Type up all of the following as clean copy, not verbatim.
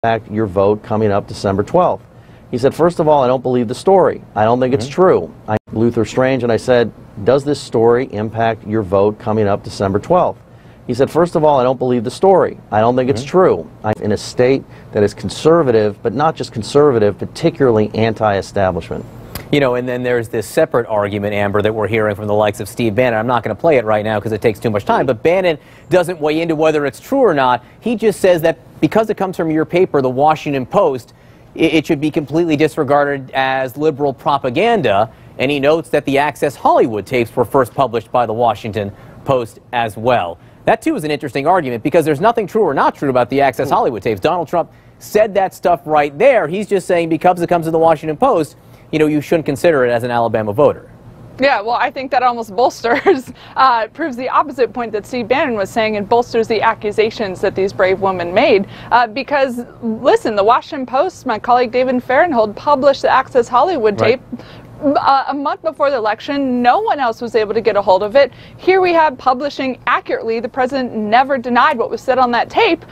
impact your vote coming up December 12th. He said, first of all, I don't believe the story. I don't think it's true. Luther Strange, and I said, does this story impact your vote coming up December 12th? He said, first of all, I don't believe the story. I don't think it's true. I'm in a state that is conservative, but not just conservative, particularly anti-establishment. You know, and then there's this separate argument, Amber, that we're hearing from the likes of Steve Bannon. I'm not going to play it right now because it takes too much time, but Bannon doesn't weigh into whether it's true or not. He just says that because it comes from your paper, the Washington Post, it should be completely disregarded as liberal propaganda, and he notes that the Access Hollywood tapes were first published by the Washington Post as well. That, too, is an interesting argument because there's nothing true or not true about the Access Hollywood tapes. Donald Trump said that stuff right there. He's just saying because it comes to the Washington Post, you know, you shouldn't consider it as an Alabama voter. Yeah, well, I think that almost bolsters, proves the opposite point that Steve Bannon was saying and bolsters the accusations that these brave women made. Because, listen, the Washington Post, my colleague David Fahrenthold, published the Access Hollywood tape a month before the election. No one else was able to get a hold of it. Here we have publishing accurately. The president never denied what was said on that tape.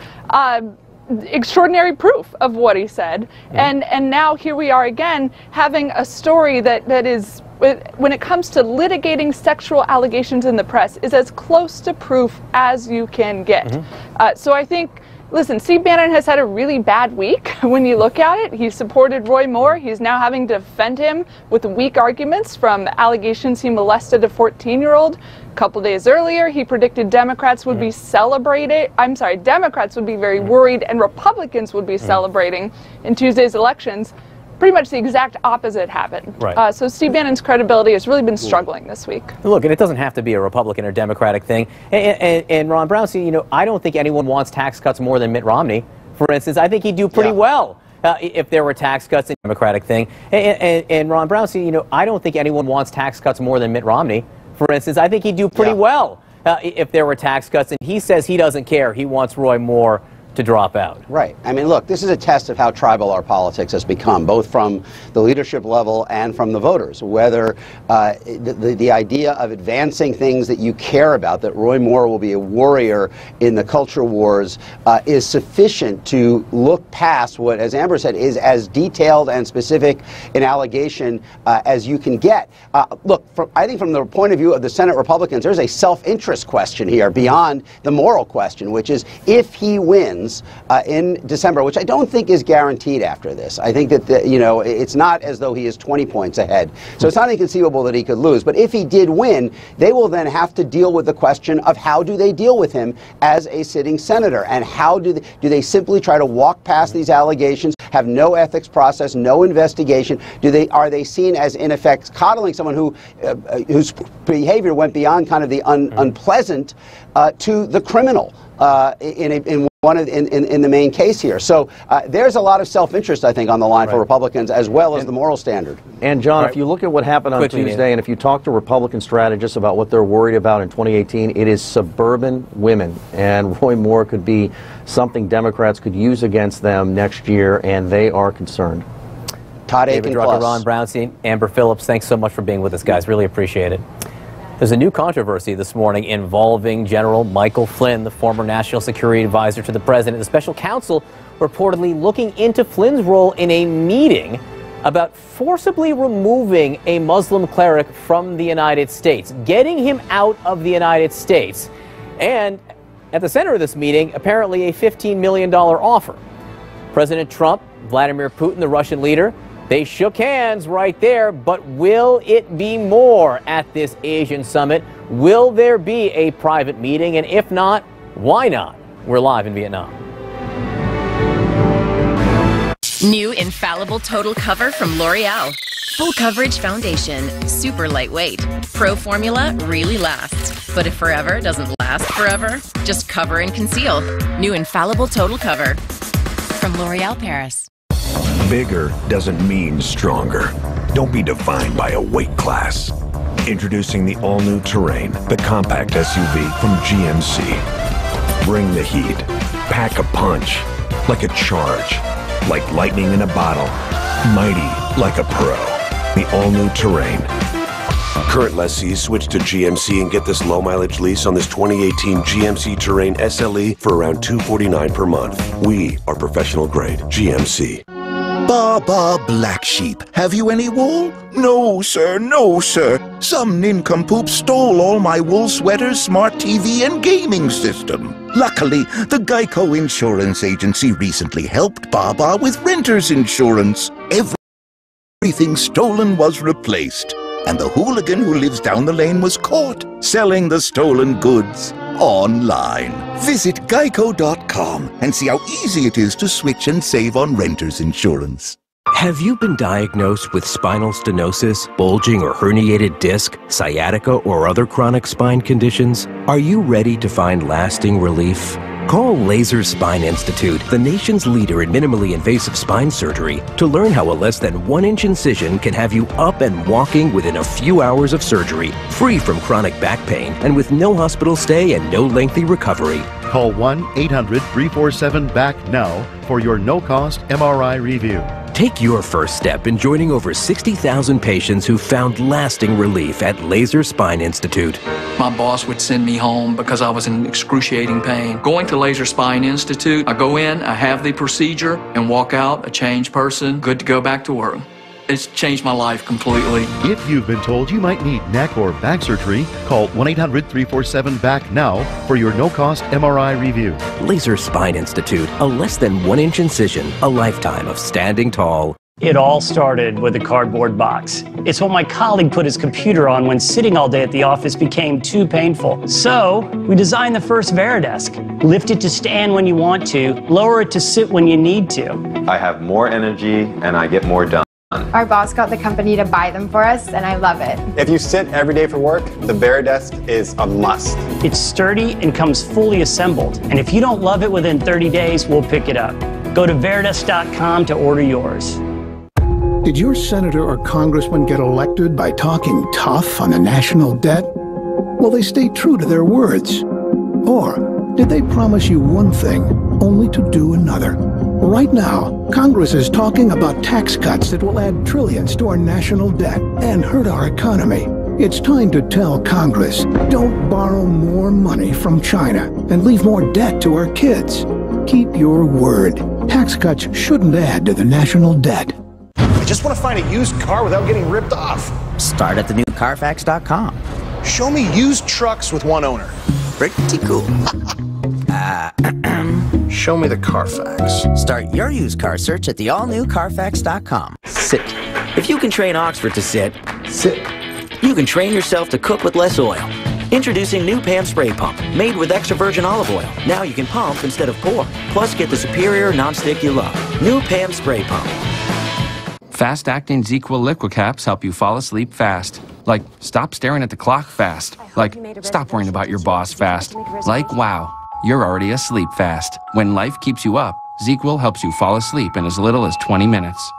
Extraordinary proof of what he said. And now here we are again having a story that is, when it comes to litigating sexual allegations in the press, is as close to proof as you can get. So I think, listen, Steve Bannon has had a really bad week when you look at it. He supported Roy Moore. He's now having to defend him with weak arguments from allegations he molested a 14-year-old. A couple days earlier, he predicted Democrats would be Democrats would be very worried and Republicans would be celebrating in Tuesday's elections. Pretty much the exact opposite happened. So Steve Bannon's credibility has really been struggling this week. Look, and it doesn't have to be a Republican or Democratic thing. And Ron Brownstein, you know, I don't think anyone wants tax cuts more than Mitt Romney. For instance, I think he'd do pretty well if there were tax cuts in the Democratic thing. And Ron Brownstein, you know, I don't think anyone wants tax cuts more than Mitt Romney. For instance, I think he'd do pretty well if there were tax cuts. And he says he doesn't care. He wants Roy Moore to drop out. Right. I mean, look, this is a test of how tribal our politics has become, both from the leadership level and from the voters, whether the idea of advancing things that you care about, that Roy Moore will be a warrior in the culture wars, is sufficient to look past what, as Amber said, is as detailed and specific an allegation as you can get. Look, I think from the point of view of the Senate Republicans, there's a self-interest question here beyond the moral question, which is if he wins in December, which I don't think is guaranteed after this. I think that, you know, it's not as though he is 20 points ahead. So it's not inconceivable that he could lose. But if he did win, they will then have to deal with the question of how do they deal with him as a sitting senator, and how do they simply try to walk past these allegations, have no ethics process, no investigation? Are they seen as, in effect, coddling someone whose behavior went beyond kind of the unpleasant to the criminal in the main case here? So there's a lot of self-interest, I think, on the line for Republicans, as well as the moral standard. And John, if you look at what happened on Tuesday, and if you talk to Republican strategists about what they're worried about in 2018, it is suburban women. And Roy Moore could be something Democrats could use against them next year, and they are concerned. Todd David Drucker, Ron Brownstein, Amber Phillips, thanks so much for being with us, guys. Really appreciate it. There's a new controversy this morning involving General Michael Flynn, the former National Security Advisor to the President. The special counsel reportedly looking into Flynn's role in a meeting about forcibly removing a Muslim cleric from the United States, getting him out of the United States. And at the center of this meeting, apparently a $15 million offer. President Trump, Vladimir Putin, the Russian leader, they shook hands right there, but will it be more at this Asian summit? Will there be a private meeting? And if not, why not? We're live in Vietnam. New Infallible Total Cover from L'Oreal. Full coverage foundation, super lightweight. Pro formula really lasts. But if forever doesn't last forever, just cover and conceal. New Infallible Total Cover from L'Oreal Paris. Bigger doesn't mean stronger. Don't be defined by a weight class. Introducing the all-new Terrain, the compact SUV from GMC. Bring the heat. Pack a punch. Like a charge. Like lightning in a bottle. Mighty like a pro. The all-new Terrain. Current lessees switch to GMC and get this low-mileage lease on this 2018 GMC Terrain SLE for around $249 per month. We are professional grade GMC. Baa Black Sheep, have you any wool? No, sir, no, sir. Some nincompoop stole all my wool sweaters, smart TV, and gaming system. Luckily, the Geico Insurance Agency recently helped Baa with renter's insurance. Everything stolen was replaced, and the hooligan who lives down the lane was caught selling the stolen goods online. Visit geico.com and see how easy it is to switch and save on renter's insurance. Have you been diagnosed with spinal stenosis, bulging or herniated disc, sciatica, or other chronic spine conditions? Are you ready to find lasting relief? Call Laser Spine Institute, the nation's leader in minimally invasive spine surgery, to learn how a less than 1-inch incision can have you up and walking within a few hours of surgery, free from chronic back pain, and with no hospital stay and no lengthy recovery. Call 1-800-347-BACK now for your no-cost MRI review. Take your first step in joining over 60,000 patients who found lasting relief at Laser Spine Institute. My boss would send me home because I was in excruciating pain. Going to Laser Spine Institute, I go in, I have the procedure, and walk out a changed person, good to go back to work. It's changed my life completely. If you've been told you might need neck or back surgery, call 1-800-347-BACK now for your no-cost MRI review. Laser Spine Institute, a less than 1-inch incision, a lifetime of standing tall. It all started with a cardboard box. It's what my colleague put his computer on when sitting all day at the office became too painful. So we designed the first Varidesk. Lift it to stand when you want to, lower it to sit when you need to. I have more energy and I get more done. Our boss got the company to buy them for us, and I love it. If you sit every day for work, the Varidesk is a must. It's sturdy and comes fully assembled. And if you don't love it within 30 days, we'll pick it up. Go to Varidesk.com to order yours. Did your senator or congressman get elected by talking tough on the national debt? Will they stay true to their words? Or did they promise you one thing, only to do another? Right now, Congress is talking about tax cuts that will add trillions to our national debt and hurt our economy. It's time to tell Congress, don't borrow more money from China and leave more debt to our kids. Keep your word. Tax cuts shouldn't add to the national debt. I just want to find a used car without getting ripped off. Start at the new Carfax.com. Show me used trucks with one owner. Pretty cool. Show me the Carfax. Start your used car search at the all-new Carfax.com. Sit. If you can train Oxford to sit, sit. You can train yourself to cook with less oil. Introducing new Pam Spray Pump, made with extra virgin olive oil. Now you can pump instead of pour. Plus get the superior non-stick you love. New Pam Spray Pump. Fast-acting ZzzQuil liquid caps help you fall asleep fast. Like, stop staring at the clock fast. Like, stop worrying about your boss fast. Like, wow, you're already asleep fast. When life keeps you up, ZzzQuil helps you fall asleep in as little as 20 minutes.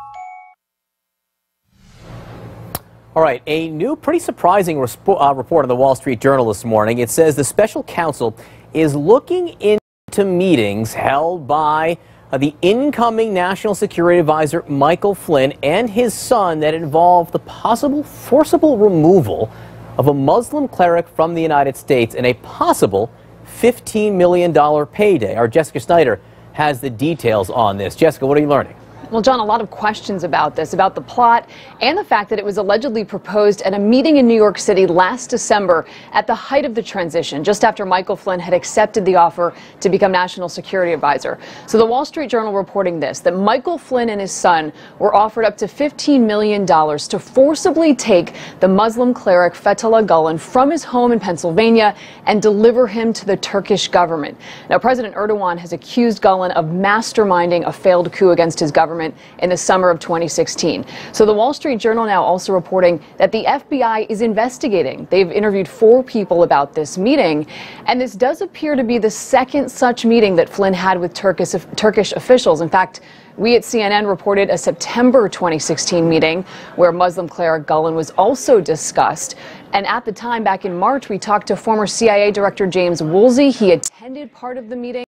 All right, a new, pretty surprising report in the Wall Street Journal this morning. It says the special counsel is looking into meetings held by the incoming National Security Advisor Michael Flynn and his son that involve the possible forcible removal of a Muslim cleric from the United States and a possible $15 million payday. Our Jessica Snyder has the details on this. Jessica, what are you learning? Well, John, a lot of questions about this, about the plot and the fact that it was allegedly proposed at a meeting in New York City last December at the height of the transition, just after Michael Flynn had accepted the offer to become National Security Advisor. So the Wall Street Journal reporting this, that Michael Flynn and his son were offered up to $15 million to forcibly take the Muslim cleric Fethullah Gulen from his home in Pennsylvania and deliver him to the Turkish government. Now, President Erdogan has accused Gulen of masterminding a failed coup against his government in the summer of 2016. So the Wall Street Journal now also reporting that the FBI is investigating. They've interviewed 4 people about this meeting, and this does appear to be the second such meeting that Flynn had with Turkish officials. In fact, we at CNN reported a September 2016 meeting where Muslim cleric Gulen was also discussed. And at the time, back in March, we talked to former CIA Director James Woolsey. He attended part of the meeting.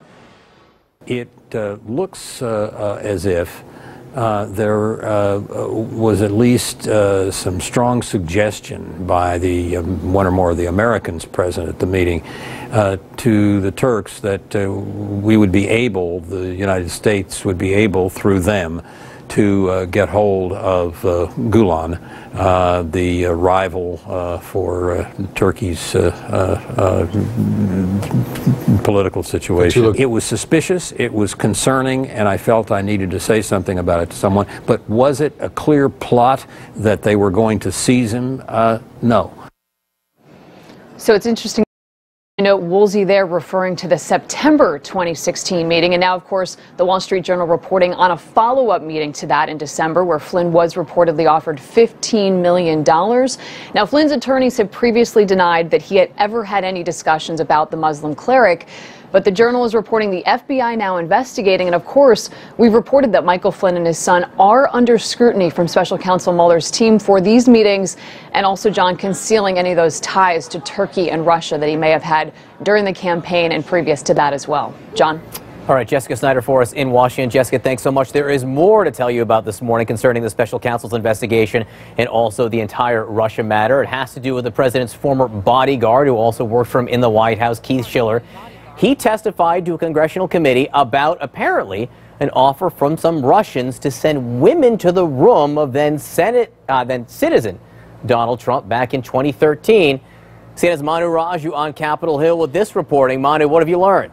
It looks as if there was at least some strong suggestion by the one or more of the Americans present at the meeting to the Turks that we would be able, the United States would be able through them to get hold of Gulen, the rival for Turkey's political situation. It was suspicious, it was concerning, and I felt I needed to say something about it to someone. But was it a clear plot that they were going to seize him? No. So it's interesting. You know, Woolsey there referring to the September 2016 meeting, and now, of course, the Wall Street Journal reporting on a follow-up meeting to that in December where Flynn was reportedly offered $15 million. Now, Flynn's attorneys have previously denied that he had ever had any discussions about the Muslim cleric, but the Journal is reporting the FBI now investigating, and of course, we've reported that Michael Flynn and his son are under scrutiny from Special Counsel Mueller's team for these meetings, and also, John, concealing any of those ties to Turkey and Russia that he may have had during the campaign and previous to that as well. John? All right, Jessica Snyder for us in Washington. Jessica, thanks so much. There is more to tell you about this morning concerning the special counsel's investigation and also the entire Russia matter. It has to do with the president's former bodyguard who also worked for him in the White House, Keith Schiller. He testified to a congressional committee about apparently an offer from some Russians to send women to the room of then citizen Donald Trump back in 2013. CNN's Manu Raju on Capitol Hill with this reporting. Manu, what have you learned?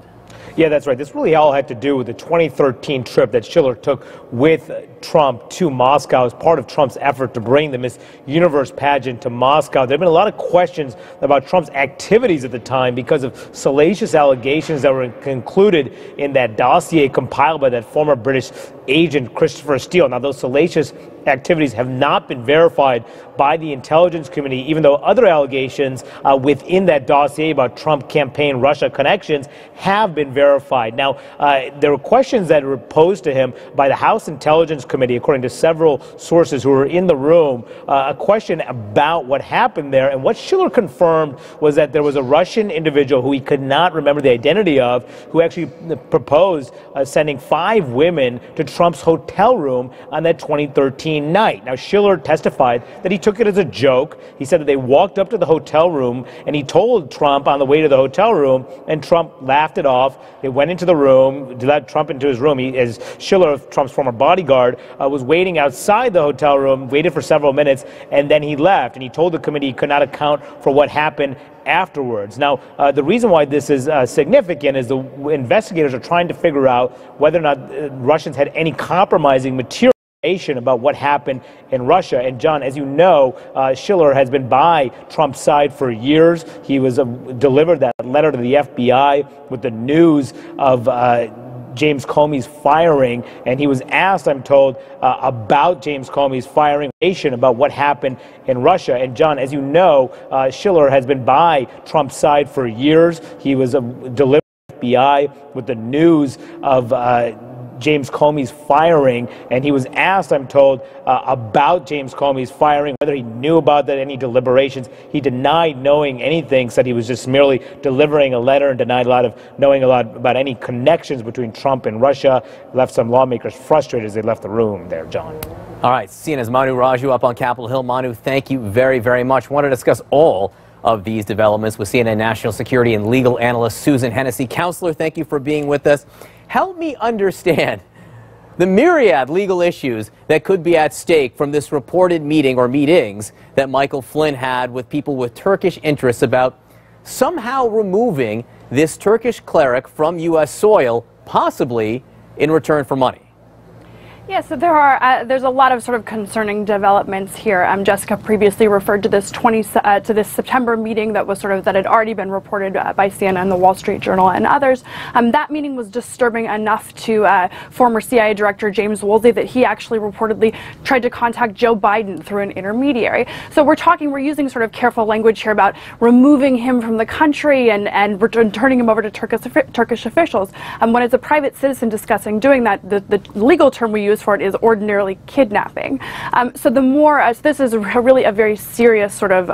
Yeah, that's right. This really all had to do with the 2013 trip that Schiller took with Trump to Moscow as part of Trump's effort to bring the Miss Universe pageant to Moscow. There have been a lot of questions about Trump's activities at the time because of salacious allegations that were included in that dossier compiled by that former British agent Christopher Steele. Now, those salacious activities have not been verified by the intelligence community, even though other allegations within that dossier about Trump campaign Russia connections have been verified. Now, there were questions that were posed to him by the House Intelligence Committee, according to several sources who were in the room, a question about what happened there. And what Schiller confirmed was that there was a Russian individual who he could not remember the identity of, who actually proposed sending 5 women to Trump's hotel room on that 2013 night. Now, Schiller testified that he took it as a joke. He said that they walked up to the hotel room and he told Trump on the way to the hotel room, and Trump laughed it off. They went into the room, let Trump into his room. He, as Schiller, Trump's former bodyguard, was waiting outside the hotel room, waited for several minutes, and then he left. And he told the committee he could not account for what happened afterwards. Now, the reason why this is significant is the investigators are trying to figure out whether or not Russians had any compromising material about what happened in Russia. And John, as you know, Schiller has been by Trump's side for years. He was delivered that letter to the FBI with the news of James Comey's firing, and he was asked, I'm told, about James Comey's firing, about what happened in Russia. And John, as you know, Schiller has been by Trump's side for years. He was delivered to the FBI with the news of James Comey's firing, and he was asked, I'm told, about James Comey's firing, whether he knew about that, any deliberations. He denied knowing anything, said he was just merely delivering a letter, and denied knowing a lot about any connections between Trump and Russia. Left some lawmakers frustrated as they left the room there, John. All right, CNN's Manu Raju up on Capitol Hill. Manu, thank you very, very much. Want to discuss all of these developments with CNN national security and legal analyst Susan Hennessy. Counselor, thank you for being with us. Help me understand the myriad legal issues that could be at stake from this reported meeting or meetings that Michael Flynn had with people with Turkish interests about somehow removing this Turkish cleric from U.S. soil, possibly in return for money. Yeah, so there's a lot of sort of concerning developments here. Jessica previously referred to this September meeting that had already been reported by CNN, the Wall Street Journal, and others. That meeting was disturbing enough to former CIA Director James Woolsey that he actually reportedly tried to contact Joe Biden through an intermediary. So we're using sort of careful language here about removing him from the country and turning him over to Turkish officials. When it's a private citizen discussing doing that, the legal term we use used for it is ordinarily kidnapping. So the more, so this is really a very serious sort of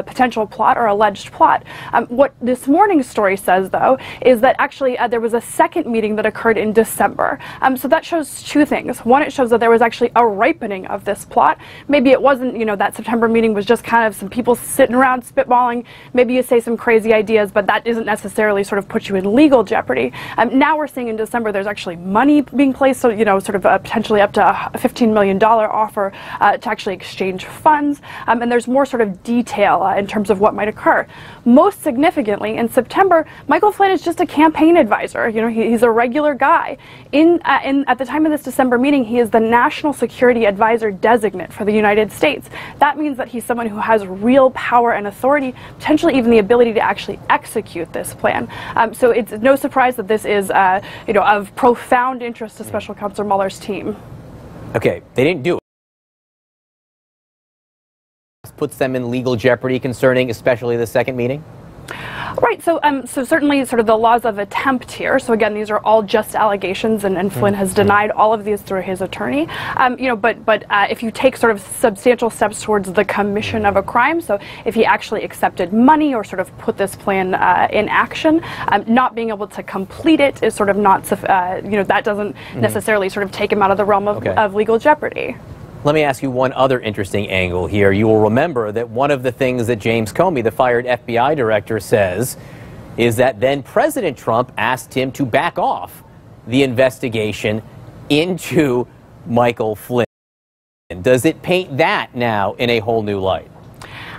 potential plot or alleged plot. What this morning's story says, though, is that actually there was a second meeting that occurred in December. So that shows two things. One, it shows that there was actually a ripening of this plot. Maybe it wasn't, that September meeting was just kind of some people sitting around spitballing. Maybe you say some crazy ideas, but that isn't necessarily sort of put you in legal jeopardy. Now we're seeing in December there's actually money being placed, so sort of potentially up to a $15 million offer to actually exchange funds, and there's more sort of detail in terms of what might occur. Most significantly, in September, Michael Flynn is just a campaign advisor. He's a regular guy. At the time of this December meeting, he is the National Security Advisor Designate for the United States. That means that he's someone who has real power and authority, potentially even the ability to actually execute this plan. So it's no surprise that this is, of profound interest to Special Counsel Mueller's team. Okay, they didn't do it. Puts them in legal jeopardy concerning especially the second meeting? Right, so certainly sort of the laws of attempt here. So again, these are all just allegations, and Flynn has denied all of these through his attorney. But if you take sort of substantial steps towards the commission of a crime, so if he actually accepted money or sort of put this plan in action, not being able to complete it is sort of not, that doesn't necessarily sort of take him out of the realm of legal jeopardy. Let me ask you one other interesting angle here. You will remember that one of the things that James Comey, the fired FBI director, says is that then President Trump asked him to back off the investigation into Michael Flynn. Does it paint that now in a whole new light?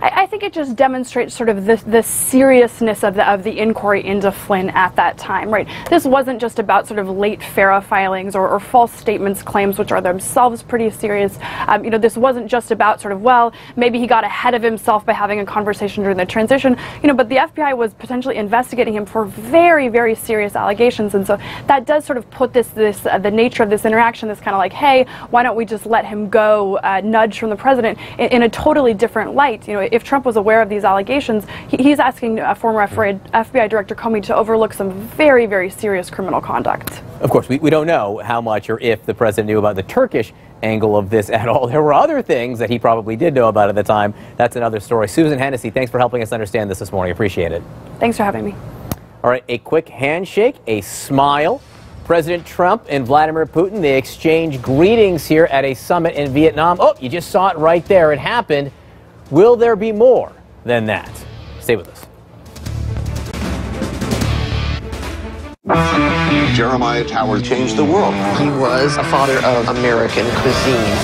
I think it just demonstrates sort of the seriousness of the inquiry into Flynn at that time, right? This wasn't just about sort of late FARA filings or false statements claims, which are themselves pretty serious. This wasn't just about sort of, well, maybe he got ahead of himself by having a conversation during the transition, but the FBI was potentially investigating him for very, very serious allegations. And so that does sort of put the nature of this interaction, this kind of like, hey, why don't we just let him go, nudge from the president in a totally different light. If Trump was aware of these allegations, he's asking former FBI Director Comey to overlook some very, very serious criminal conduct. Of course, we don't know how much or if the president knew about the Turkish angle of this at all. There were other things that he probably did know about at the time. That's another story. Susan Hennessy, thanks for helping us understand this morning. Appreciate it. Thanks for having me. All right, a quick handshake, a smile. President Trump and Vladimir Putin, they exchange greetings here at a summit in Vietnam. Oh, you just saw it right there. It happened. Will there be more than that? Stay with us. Jeremiah Tower changed the world. He was a father of American cuisine.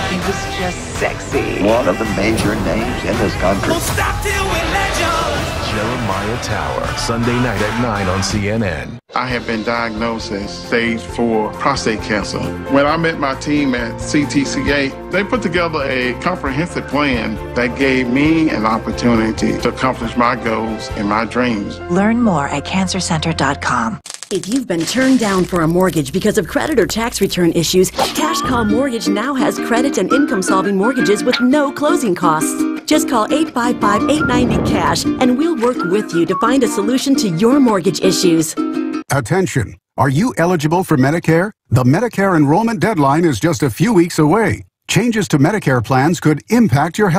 He was just sexy. One of the major names in this country. We'll stop till we legend. Jeremiah Tower, Sunday night at 9 on CNN. I have been diagnosed as stage 4 prostate cancer. When I met my team at CTCA, they put together a comprehensive plan that gave me an opportunity to accomplish my goals and my dreams. Learn more at cancercenter.com. If you've been turned down for a mortgage because of credit or tax return issues, Cash Call Mortgage now has credit and income-solving mortgages with no closing costs. Just call 855-890-CASH and we'll work with you to find a solution to your mortgage issues. Attention! Are you eligible for Medicare? The Medicare enrollment deadline is just a few weeks away. Changes to Medicare plans could impact your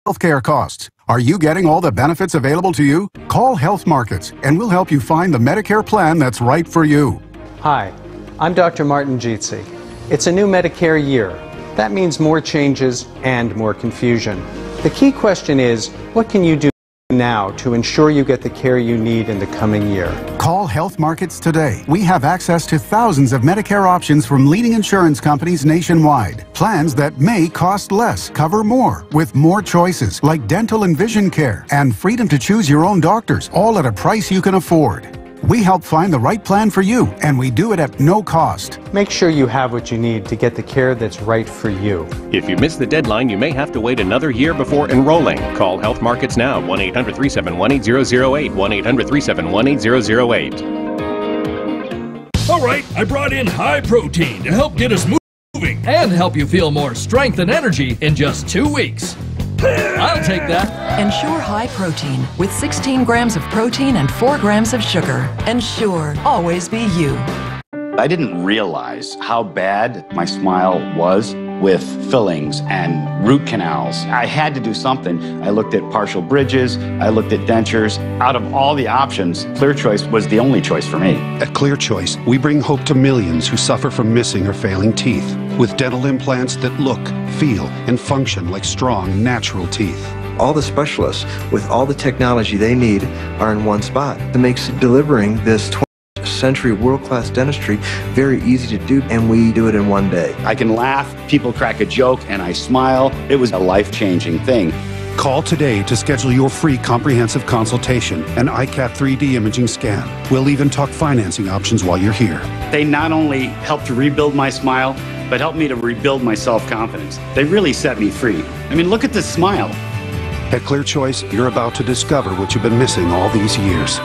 healthcare costs. Are you getting all the benefits available to you? Call Health Markets and we'll help you find the Medicare plan that's right for you. Hi, I'm Dr. Martin Jeetsi. It's a new Medicare year. That means more changes and more confusion. The key question is, what can you do now to ensure you get the care you need in the coming year? Call Health Markets today. We have access to thousands of Medicare options from leading insurance companies nationwide. Plans that may cost less, cover more, with more choices like dental and vision care and freedom to choose your own doctors, all at a price you can afford. We help find the right plan for you, and we do it at no cost. Make sure you have what you need to get the care that's right for you. If you miss the deadline, you may have to wait another year before enrolling. Call Health Markets now, 1-800-371-8008, 1-800-371-8008. All right, I brought in high protein to help get us moving and help you feel more strength and energy in just 2 weeks. I'll take that. Ensure high protein with 16 grams of protein and 4 grams of sugar. Ensure always be you. I didn't realize how bad my smile was with fillings and root canals. I had to do something. I looked at partial bridges, I looked at dentures. Out of all the options, Clear Choice was the only choice for me. At Clear Choice, we bring hope to millions who suffer from missing or failing teeth with dental implants that look, feel, and function like strong, natural teeth. All the specialists with all the technology they need are in one spot. That makes delivering this 20th century world-class dentistry very easy to do, and we do it in one day. I can laugh, people crack a joke, and I smile. It was a life-changing thing. Call today to schedule your free comprehensive consultation and iCat 3D imaging scan. We'll even talk financing options while you're here. They not only helped to rebuild my smile, but helped me to rebuild my self-confidence. They really set me free. I mean, look at this smile. At Clear Choice, you're about to discover what you've been missing all these years.